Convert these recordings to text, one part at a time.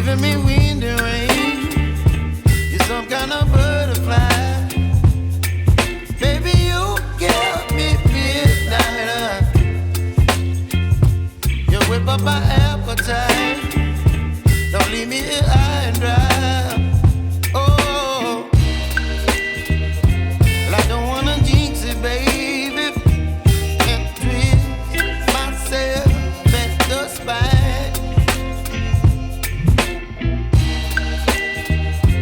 giving me wind and rain. You're some kind of butterfly. Baby, you give me midnight. You whip up my appetite. Don't leave me here high and dry. Oh, well, I don't wanna jinx it, baby, and twist myself at the spine.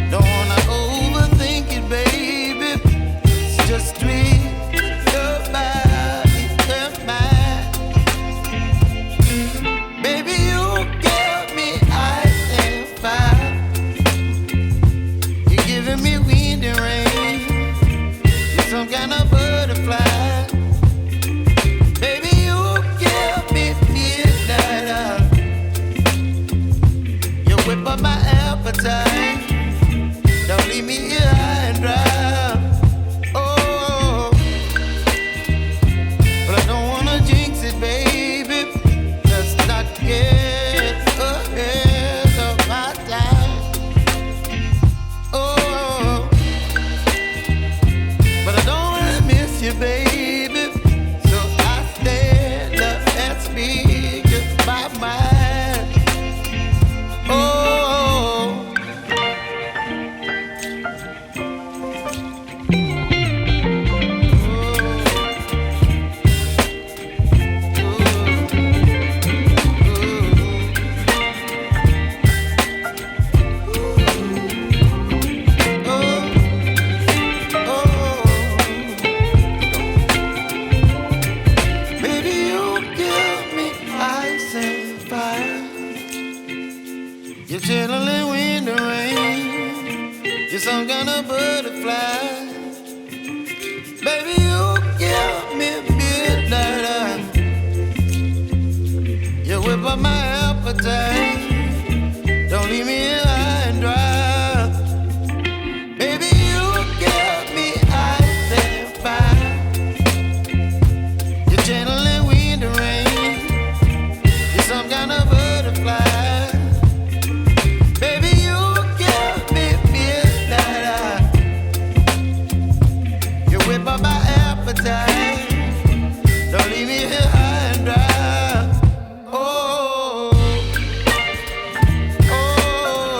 Don't wanna overthink it, baby. It's just twist your body and mine. Baby, you give me ice and fire. You're giving me wind and rain. You're some kind of butterfly. Baby, you give me midnight. You whip up my appetite. Don't leave me here high and dry. Oh, but I don't wanna jinx it, baby. Let's not get ahead of my time. Oh, but I don't wanna miss you, baby. So I stand up and speak just my mind. Oh. Baby, you give me ice and fire. You're chilling wind and rain. You're some kind of butterfly. Baby, you give me midnight. You whip up my appetite. Don't leave me here high and dry. Baby, you give me ice and fire. You're channeling wind and rain. You're some kind of butterfly. Baby, you give me midnight. You whip up my appetite. Don't leave me here high and dry. Oh, oh,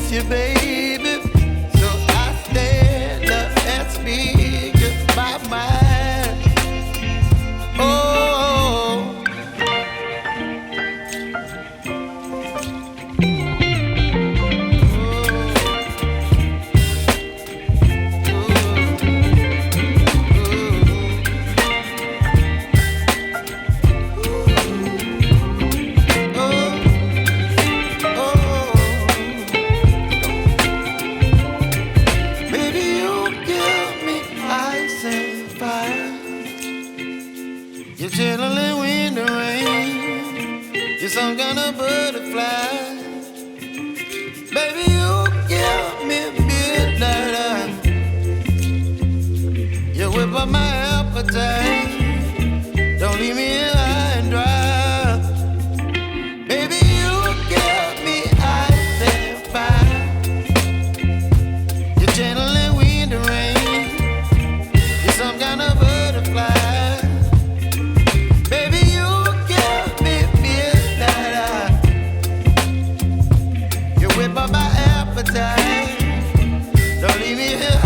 miss you, baby. So I stand up and speak my mind. Oh, you're channeling wind and rain. You're some kind of butterfly. Baby, you give me midnight. You whip up my appetite. Don't leave me here high and dry. Baby, you give me ice and fire. You're channeling wind and rain. You're some kind of butterfly. Whip up my appetite. Don't leave me here